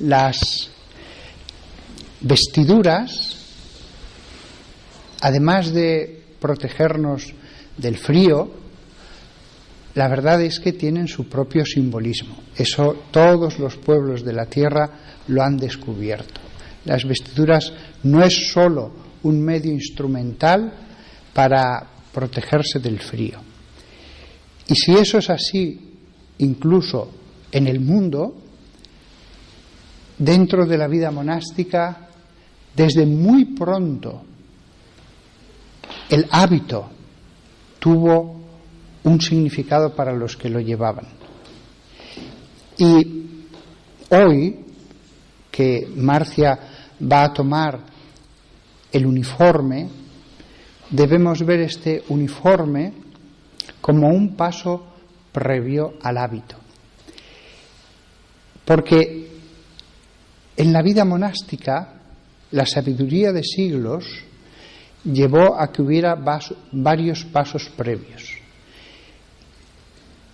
las vestiduras, además de protegernos del frío, la verdad es que tienen su propio simbolismo. Eso todos los pueblos de la tierra lo han descubierto. Las vestiduras no es sólo un medio instrumental para protegerse del frío. Y si eso es así, incluso en el mundo, dentro de la vida monástica, desde muy pronto, el hábito tuvo un significado para los que lo llevaban. Y hoy, que Marcia va a tomar el uniforme, debemos ver este uniforme como un paso previo al hábito. Porque en la vida monástica, la sabiduría de siglos llevó a que hubiera varios pasos previos.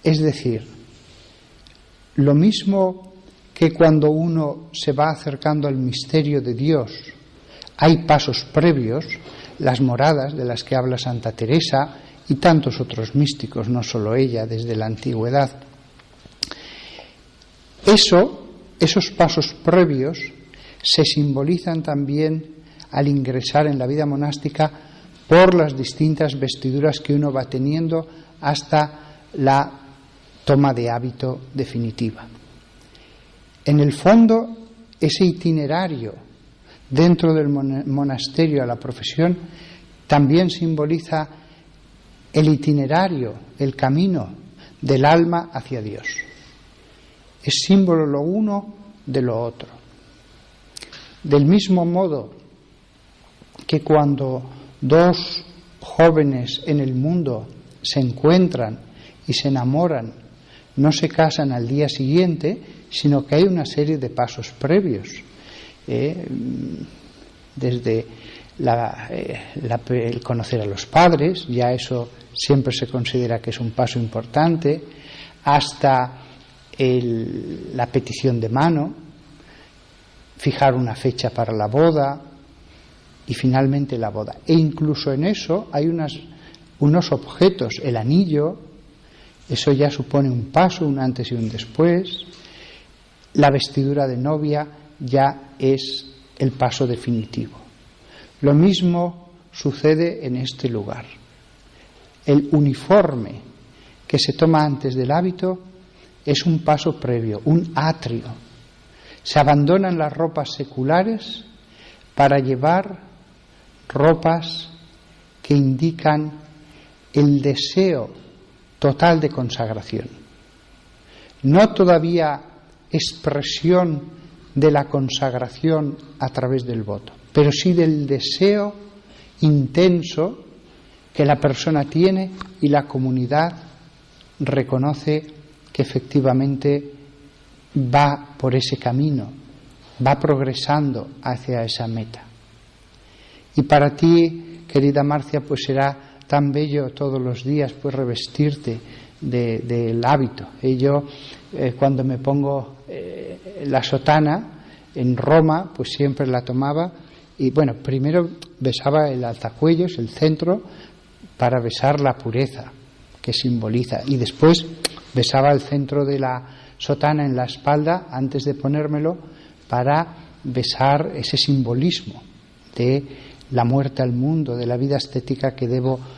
Es decir, lo mismo que cuando uno se va acercando al misterio de Dios, hay pasos previos, las moradas de las que habla Santa Teresa y tantos otros místicos, no solo ella, desde la antigüedad. Esos pasos previos se simbolizan también al ingresar en la vida monástica por las distintas vestiduras que uno va teniendo hasta la toma de hábito definitiva. En el fondo, ese itinerario dentro del monasterio a la profesión también simboliza el itinerario, el camino del alma hacia Dios. Es símbolo lo uno de lo otro. Del mismo modo que cuando dos jóvenes en el mundo se encuentran y se enamoran, no se casan al día siguiente, sino que hay una serie de pasos previos. Desde el conocer a los padres, ya eso siempre se considera que es un paso importante, hasta la petición de mano, fijar una fecha para la boda y finalmente la boda. E incluso en eso hay unos objetos, el anillo, eso ya supone un paso, un antes y un después. La vestidura de novia ya es el paso definitivo. Lo mismo sucede en este lugar. El uniforme que se toma antes del hábito es un paso previo, un atrio. Se abandonan las ropas seculares para llevar ropas que indican el deseo total de consagración. No todavía expresión de la consagración a través del voto, pero sí del deseo intenso que la persona tiene y la comunidad reconoce que efectivamente va por ese camino, va progresando hacia esa meta. Y para ti, querida Marcia, pues será tan bello todos los días pues revestirte del hábito. Y yo cuando me pongo la sotana en Roma, pues siempre la tomaba y bueno, primero besaba el alzacuellos, el centro, para besar la pureza que simboliza, y después besaba el centro de la sotana en la espalda antes de ponérmelo para besar ese simbolismo de la muerte al mundo, de la vida ascética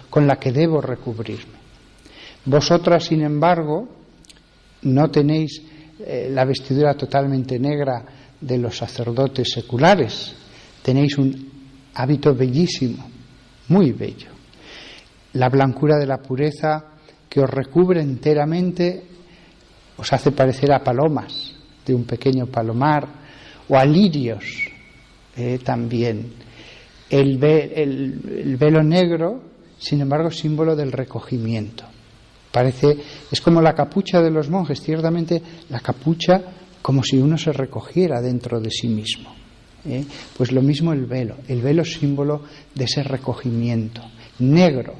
con la que debo recubrirme. Vosotras, sin embargo, no tenéis la vestidura totalmente negra de los sacerdotes seculares, tenéis un hábito bellísimo, muy bello. La blancura de la pureza que os recubre enteramente os hace parecer a palomas de un pequeño palomar o a lirios también. El velo negro, sin embargo, símbolo del recogimiento. Es como la capucha de los monjes, ciertamente la capucha como si uno se recogiera dentro de sí mismo. Pues lo mismo el velo es símbolo de ese recogimiento. Negro,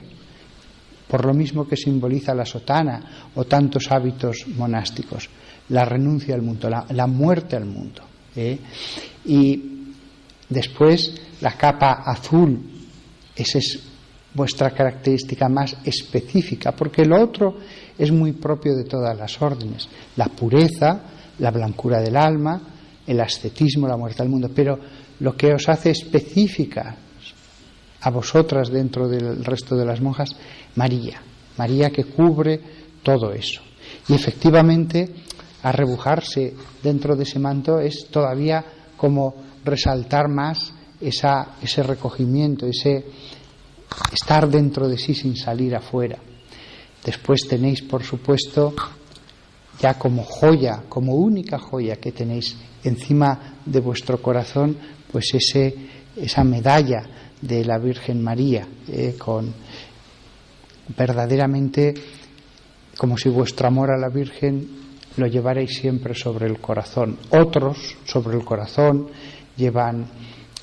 por lo mismo que simboliza la sotana o tantos hábitos monásticos, la renuncia al mundo, la muerte al mundo. Y después la capa azul, esa es vuestra característica más específica, porque lo otro es muy propio de todas las órdenes, la pureza, la blancura del alma, el ascetismo, la muerte al mundo, pero lo que os hace específica a vosotras dentro del resto de las monjas, María que cubre todo eso. Y efectivamente, arrebujarse dentro de ese manto es todavía como resaltar más ese recogimiento, ese estar dentro de sí sin salir afuera. Después tenéis, por supuesto, ya como joya, como única joya que tenéis encima de vuestro corazón, pues esa medalla de la Virgen María, con verdaderamente como si vuestro amor a la Virgen lo llevarais siempre sobre el corazón. Otros sobre el corazón llevan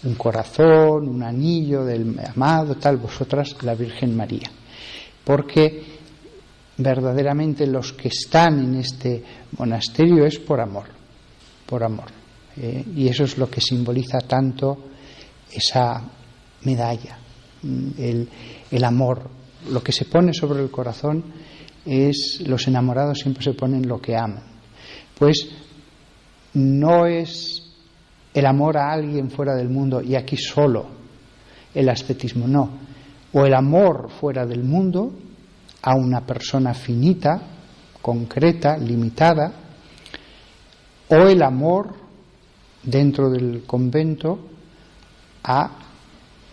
un corazón, un anillo del amado, tal, vosotras la Virgen María. Porque verdaderamente los que están en este monasterio es por amor. Y eso es lo que simboliza tanto esa medalla, el amor. Lo que se pone sobre el corazón es, los enamorados siempre se ponen lo que aman. Pues no es el amor a alguien fuera del mundo y aquí solo el ascetismo, no. O el amor fuera del mundo a una persona finita, concreta, limitada, o el amor dentro del convento a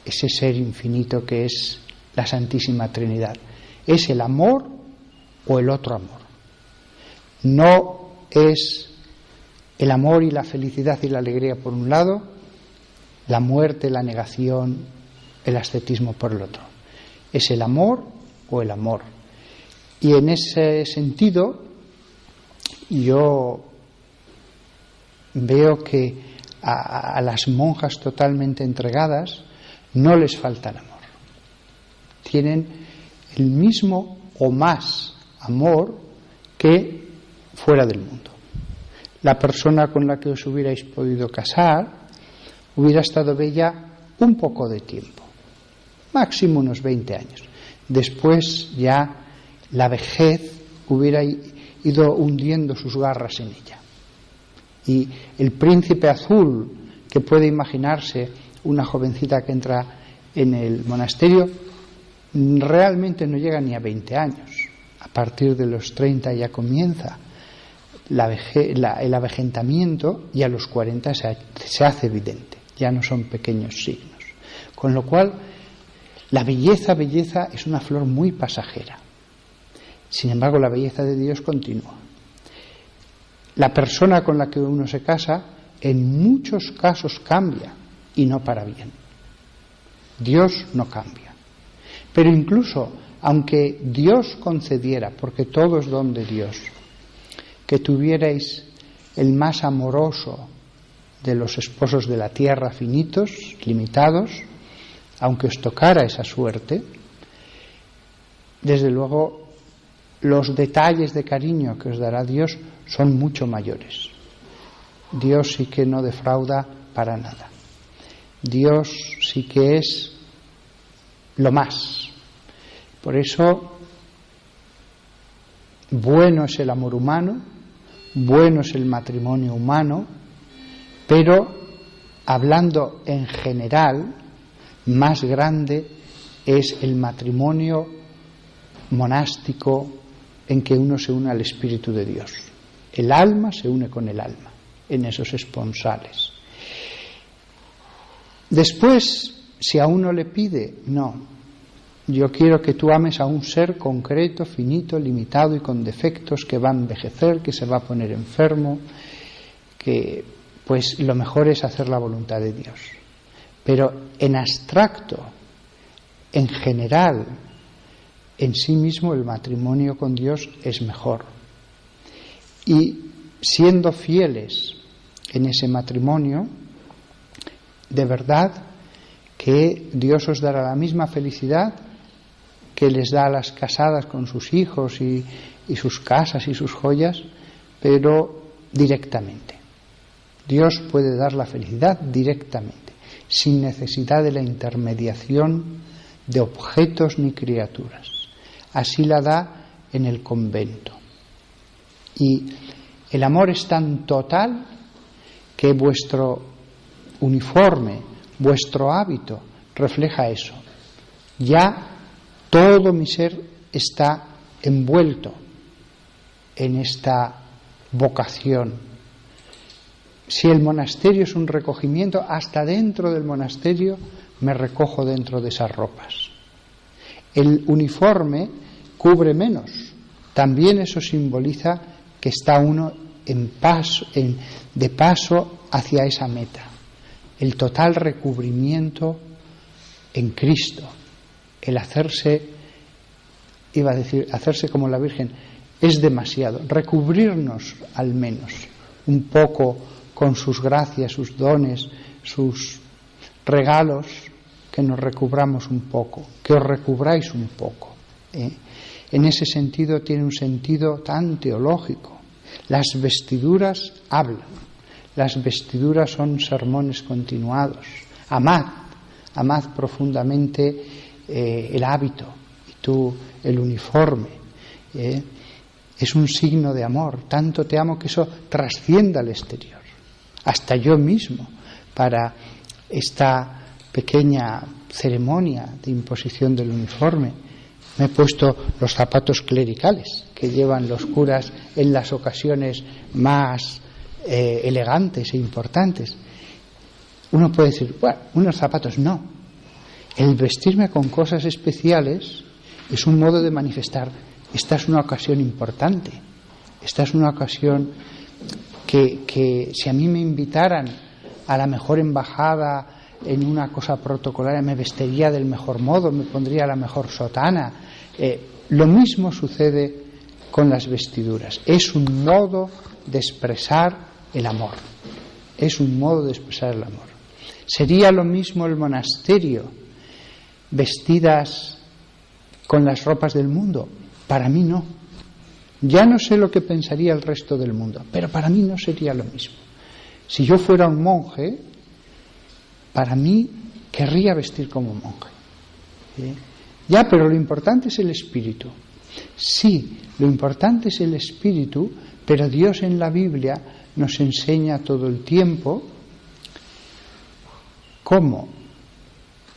ese ser infinito que es la Santísima Trinidad. Es el amor o el otro amor. No es el amor y la felicidad y la alegría por un lado, la muerte, la negación, el ascetismo por el otro. Es el amor o el amor. Y en ese sentido yo veo que a las monjas totalmente entregadas no les falta el amor. Tienen el mismo o más amor que fuera del mundo. La persona con la que os hubierais podido casar hubiera estado bella un poco de tiempo, máximo unos 20 años. Después ya la vejez hubiera ido hundiendo sus garras en ella. Y el príncipe azul que puede imaginarse una jovencita que entra en el monasterio realmente no llega ni a 20 años. A partir de los 30 ya comienza el avejentamiento y a los 40 se hace evidente. Ya no son pequeños signos. Con lo cual, la belleza es una flor muy pasajera. Sin embargo, la belleza de Dios continúa. La persona con la que uno se casa, en muchos casos cambia, y no para bien. Dios no cambia. Pero incluso, aunque Dios concediera, porque todo es don de Dios, que tuvierais el más amoroso de los esposos de la tierra, finitos, limitados, aunque os tocara esa suerte, desde luego los detalles de cariño que os dará Dios son mucho mayores. Dios sí que no defrauda para nada. Dios sí que es lo más. Por eso, bueno es el amor humano, bueno es el matrimonio humano, pero hablando en general, más grande es el matrimonio monástico en que uno se une al Espíritu de Dios. El alma se une con el alma en esos esponsales. Después, si a uno le pide, no, yo quiero que tú ames a un ser concreto, finito, limitado y con defectos, que va a envejecer, que se va a poner enfermo, que pues lo mejor es hacer la voluntad de Dios. Pero en abstracto, en general, en sí mismo el matrimonio con Dios es mejor. Y siendo fieles en ese matrimonio, de verdad que Dios os dará la misma felicidad que les da a las casadas con sus hijos y sus casas y sus joyas, pero directamente. Dios puede dar la felicidad directamente, sin necesidad de la intermediación de objetos ni criaturas. Así la da en el convento. Y el amor es tan total que vuestro uniforme, vuestro hábito, refleja eso. Ya todo mi ser está envuelto en esta vocación. Si el monasterio es un recogimiento, hasta dentro del monasterio me recojo dentro de esas ropas. El uniforme cubre menos. También eso simboliza que está uno de paso hacia esa meta. El total recubrimiento en Cristo. El hacerse como la Virgen es demasiado. Recubrirnos al menos un poco con sus gracias, sus dones, sus regalos, que nos recubramos un poco, que os recubráis un poco. En ese sentido tiene un sentido tan teológico. Las vestiduras hablan, las vestiduras son sermones continuados. Amad profundamente el hábito y tú el uniforme. Es un signo de amor. Tanto te amo que eso trascienda al exterior. Hasta yo mismo, para esta pequeña ceremonia de imposición del uniforme, me he puesto los zapatos clericales que llevan los curas en las ocasiones más elegantes e importantes. Uno puede decir, bueno, unos zapatos no. El vestirme con cosas especiales es un modo de manifestar, esta es una ocasión importante, esta es una ocasión que si a mí me invitaran a la mejor embajada en una cosa protocolaria, me vestiría del mejor modo, me pondría la mejor sotana. Lo mismo sucede con las vestiduras. Es un modo de expresar el amor. Es un modo de expresar el amor. ¿Sería lo mismo el monasterio vestidas con las ropas del mundo? Para mí no. Ya no sé lo que pensaría el resto del mundo, pero para mí no sería lo mismo. Si yo fuera un monje, para mí querría vestir como monje. Ya, pero lo importante es el espíritu. Sí, lo importante es el espíritu, pero Dios en la Biblia nos enseña todo el tiempo cómo,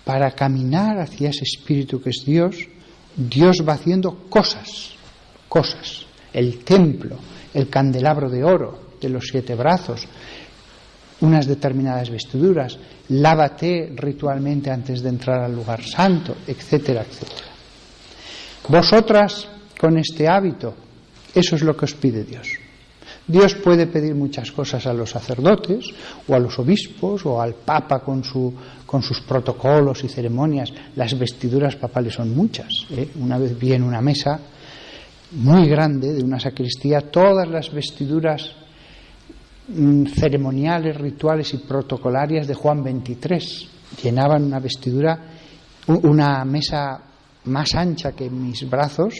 para caminar hacia ese espíritu que es Dios, Dios va haciendo cosas. El templo, el candelabro de oro de los 7 brazos, unas determinadas vestiduras, lávate ritualmente antes de entrar al lugar santo, etcétera, etcétera. Vosotras, con este hábito, eso es lo que os pide Dios. Dios puede pedir muchas cosas a los sacerdotes, o a los obispos, o al Papa con sus protocolos y ceremonias. Las vestiduras papales son muchas. Una vez vi en una mesa muy grande de una sacristía todas las vestiduras ceremoniales, rituales y protocolarias de Juan 23. Llenaban una vestidura, una mesa más ancha que mis brazos,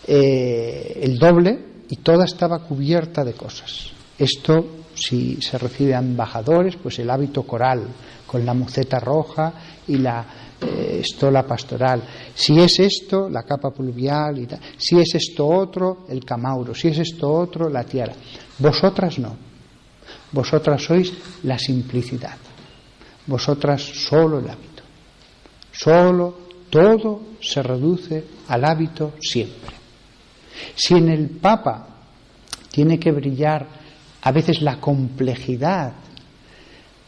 el doble, y toda estaba cubierta de cosas. Esto, si se recibe a embajadores, pues el hábito coral con la muceta roja y la estola pastoral. Si es esto, la capa pluvial y tal. Si es esto otro, el camauro. Si es esto otro, la tiara. Vosotras no. Vosotras sois la simplicidad. Vosotras solo el hábito. Solo, todo se reduce al hábito siempre. Si en el Papa tiene que brillar a veces la complejidad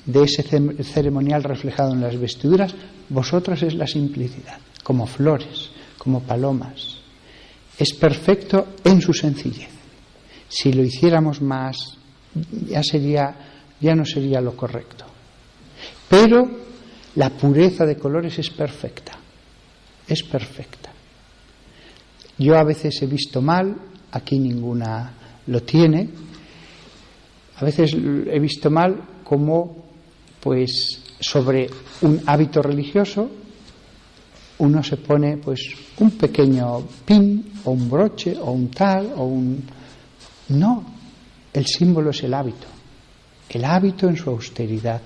de ese ceremonial reflejado en las vestiduras, vosotras es la simplicidad, como flores, como palomas. Es perfecto en su sencillez. Si lo hiciéramos más, ya no sería lo correcto. Pero la pureza de colores es perfecta. Es perfecta. Yo a veces he visto mal, aquí ninguna lo tiene, a veces he visto mal como, pues, sobre un hábito religioso uno se pone, pues, un pequeño pin o un broche o un tal o un... No, el símbolo es el hábito. el hábito en su austeridad.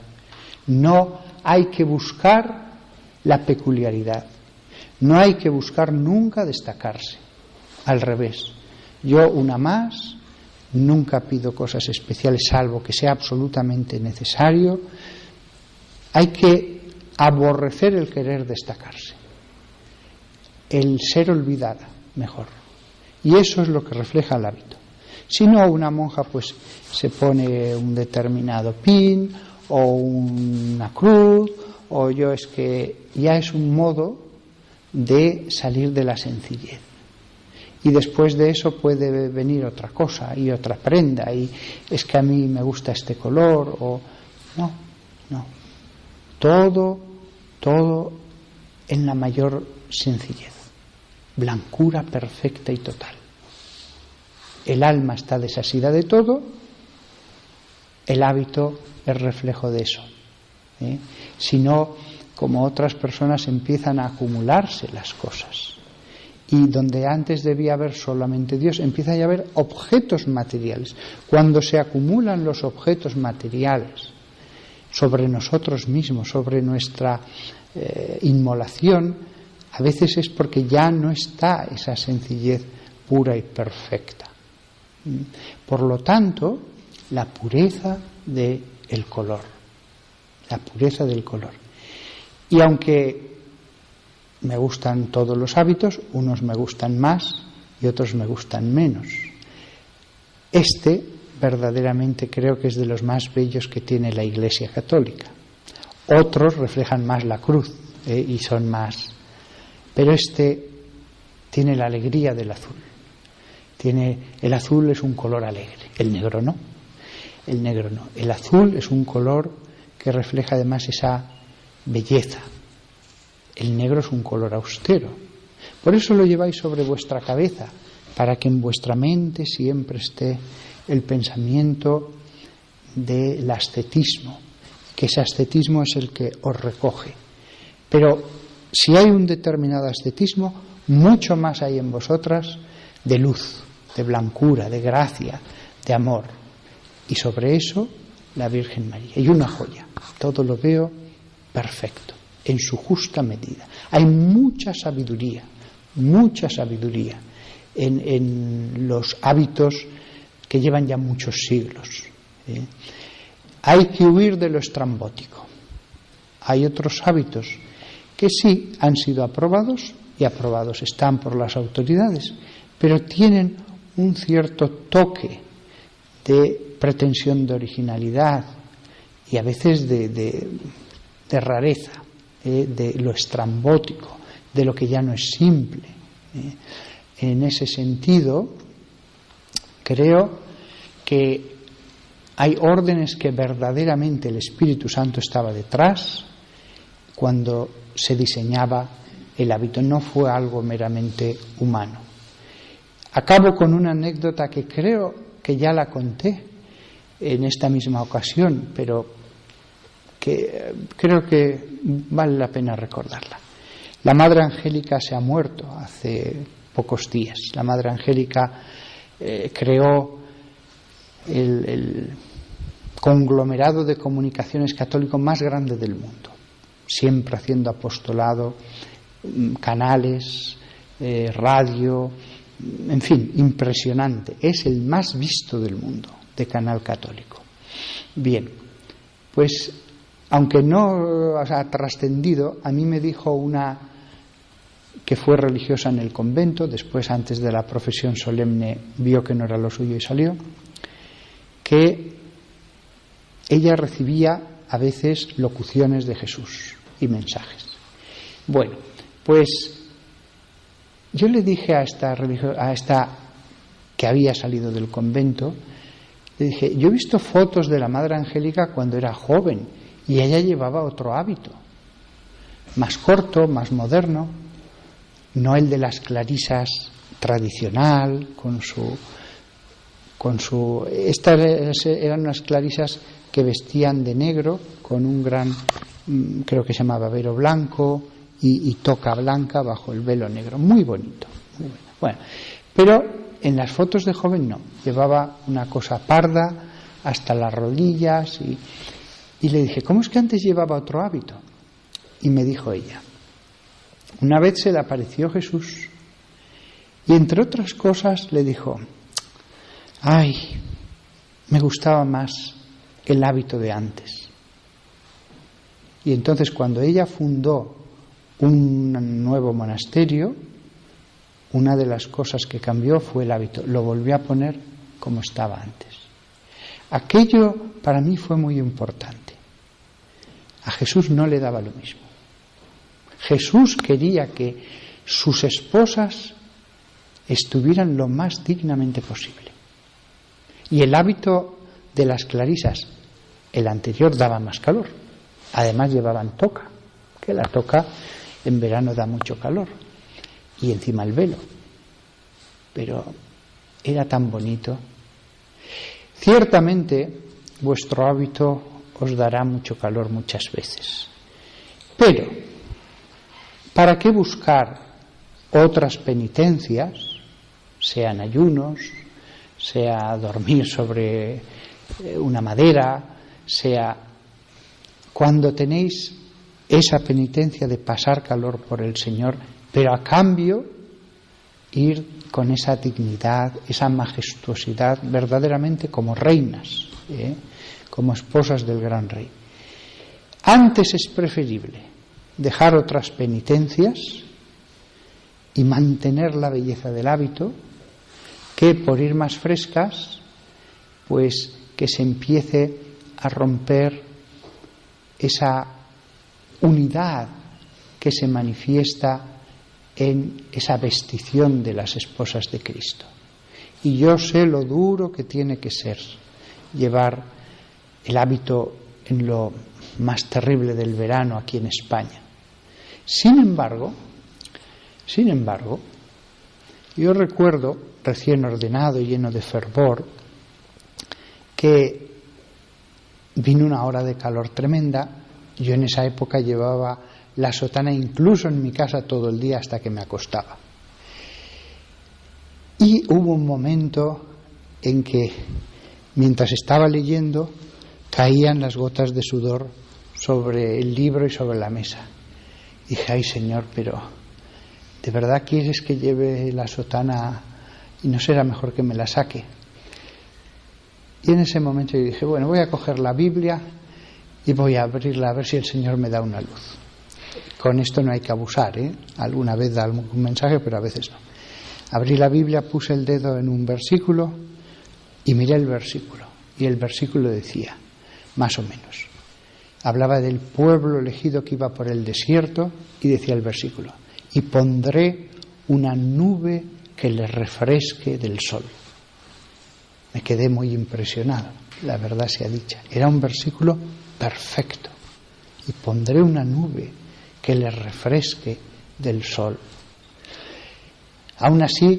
No hay que buscar la peculiaridad, no hay que buscar nunca destacarse. Al revés, yo una más, nunca pido cosas especiales salvo que sea absolutamente necesario. Hay que aborrecer el querer destacarse, el ser olvidada, mejor. Y eso es lo que refleja el hábito. Si no, una monja pues se pone un determinado pin o una cruz, o es que ya es un modo de salir de la sencillez. Y después de eso puede venir otra cosa y otra prenda, y es que a mí me gusta este color, o no. Todo en la mayor sencillez, blancura perfecta y total. El alma está desasida de todo, el hábito es reflejo de eso. Si no, como otras personas, empiezan a acumularse las cosas. Y donde antes debía haber solamente Dios, empieza a haber objetos materiales. Cuando se acumulan los objetos materiales sobre nosotros mismos, sobre nuestra inmolación, a veces es porque ya no está esa sencillez pura y perfecta. Por lo tanto, la pureza del color, la pureza del color. Y aunque me gustan todos los hábitos, unos me gustan más y otros me gustan menos, verdaderamente creo que es de los más bellos que tiene la Iglesia Católica. Otros reflejan más la cruz y son más, pero tiene la alegría del azul. El azul es un color alegre, el negro no. El azul es un color que refleja además esa belleza. El negro es un color austero. Por eso lo lleváis sobre vuestra cabeza, para que en vuestra mente siempre esté el pensamiento del ascetismo, que ese ascetismo es el que os recoge. Pero si hay un determinado ascetismo, mucho más hay en vosotras de luz, de blancura, de gracia, de amor. Y sobre eso la Virgen María. Y una joya, todo lo veo perfecto, en su justa medida. Hay mucha sabiduría en los hábitos que llevan ya muchos siglos. Hay que huir de lo estrambótico. Hay otros hábitos que sí han sido aprobados, y aprobados están por las autoridades, pero tienen un cierto toque de pretensión de originalidad y a veces de rareza, de lo estrambótico, de lo que ya no es simple. En ese sentido, creo que hay órdenes que verdaderamente el Espíritu Santo estaba detrás cuando se diseñaba el hábito, no fue algo meramente humano. Acabo con una anécdota que creo que ya la conté en esta misma ocasión, pero que creo que vale la pena recordarla. La Madre Angélica se ha muerto hace pocos días. La Madre Angélica creó el conglomerado de comunicaciones católico más grande del mundo, siempre haciendo apostolado, canales, radio, en fin, impresionante. Es el más visto del mundo de canal católico. Bien, pues aunque no ha trascendido, a mí me dijo una que fue religiosa en el convento, después antes de la profesión solemne vio que no era lo suyo y salió, que ella recibía a veces locuciones de Jesús y mensajes. Bueno, pues yo le dije a esta que había salido del convento, le dije, yo he visto fotos de la Madre Angélica cuando era joven y ella llevaba otro hábito, más corto, más moderno, no el de las clarisas tradicional, estas eran unas clarisas que vestían de negro con un gran, creo que se llamaba velo blanco y toca blanca bajo el velo negro, muy bonito, muy bueno. Pero en las fotos de joven no, llevaba una cosa parda hasta las rodillas, y le dije, ¿cómo es que antes llevaba otro hábito? Y me dijo ella, una vez se le apareció Jesús y entre otras cosas le dijo, ay, me gustaba más el hábito de antes. Y entonces cuando ella fundó un nuevo monasterio, una de las cosas que cambió fue el hábito, lo volvió a poner como estaba antes. Aquello para mí fue muy importante. A Jesús no le daba lo mismo. Jesús quería que sus esposas estuvieran lo más dignamente posible. Y el hábito de las clarisas, el anterior, daba más calor. Además llevaban toca, que la toca en verano da mucho calor. Y encima el velo. Pero era tan bonito. Ciertamente vuestro hábito os dará mucho calor muchas veces. Pero, ¿para qué buscar otras penitencias, sean ayunos, sea dormir sobre una madera, sea cuando tenéis esa penitencia de pasar calor por el Señor, pero a cambio ir con esa dignidad, esa majestuosidad, verdaderamente como reinas, como esposas del gran rey? Antes es preferible dejar otras penitencias y mantener la belleza del hábito, que por ir más frescas, pues que se empiece a romper esa unidad que se manifiesta en esa vestición de las esposas de Cristo. Y yo sé lo duro que tiene que ser llevar el hábito en lo más terrible del verano aquí en España. Sin embargo, yo recuerdo, recién ordenado y lleno de fervor, que vino una hora de calor tremenda. Yo en esa época llevaba la sotana incluso en mi casa todo el día hasta que me acostaba. Y hubo un momento en que, mientras estaba leyendo, caían las gotas de sudor sobre el libro y sobre la mesa. Dije, ay Señor, pero ¿de verdad quieres que lleve la sotana y no será mejor que me la saque? Y en ese momento yo dije, bueno, voy a coger la Biblia y voy a abrirla a ver si el Señor me da una luz. Con esto no hay que abusar, Alguna vez da algún mensaje, pero a veces no. Abrí la Biblia, puse el dedo en un versículo y miré el versículo. Y el versículo decía, más o menos, hablaba del pueblo elegido que iba por el desierto y decía el versículo, y pondré una nube que les refresque del sol. Me quedé muy impresionado, la verdad sea dicha. Era un versículo perfecto. Y pondré una nube que les refresque del sol. Aún así,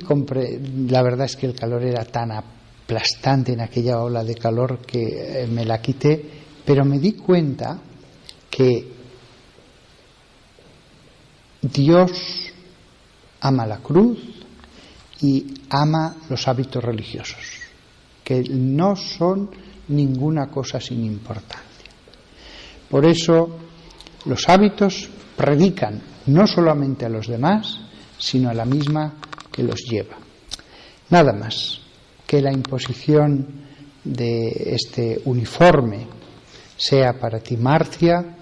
la verdad es que el calor era tan aplastante en aquella ola de calor que me la quité, pero me di cuenta que Dios ama la cruz y ama los hábitos religiosos, que no son ninguna cosa sin importancia. Por eso los hábitos predican no solamente a los demás, sino a la misma que los lleva. Nada más que la imposición de este uniforme sea para ti, Marcia,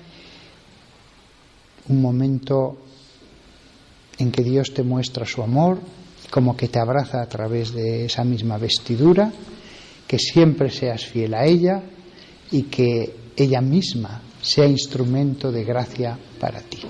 un momento en que Dios te muestra su amor, como que te abraza a través de esa misma vestidura, que siempre seas fiel a ella y que ella misma sea instrumento de gracia para ti.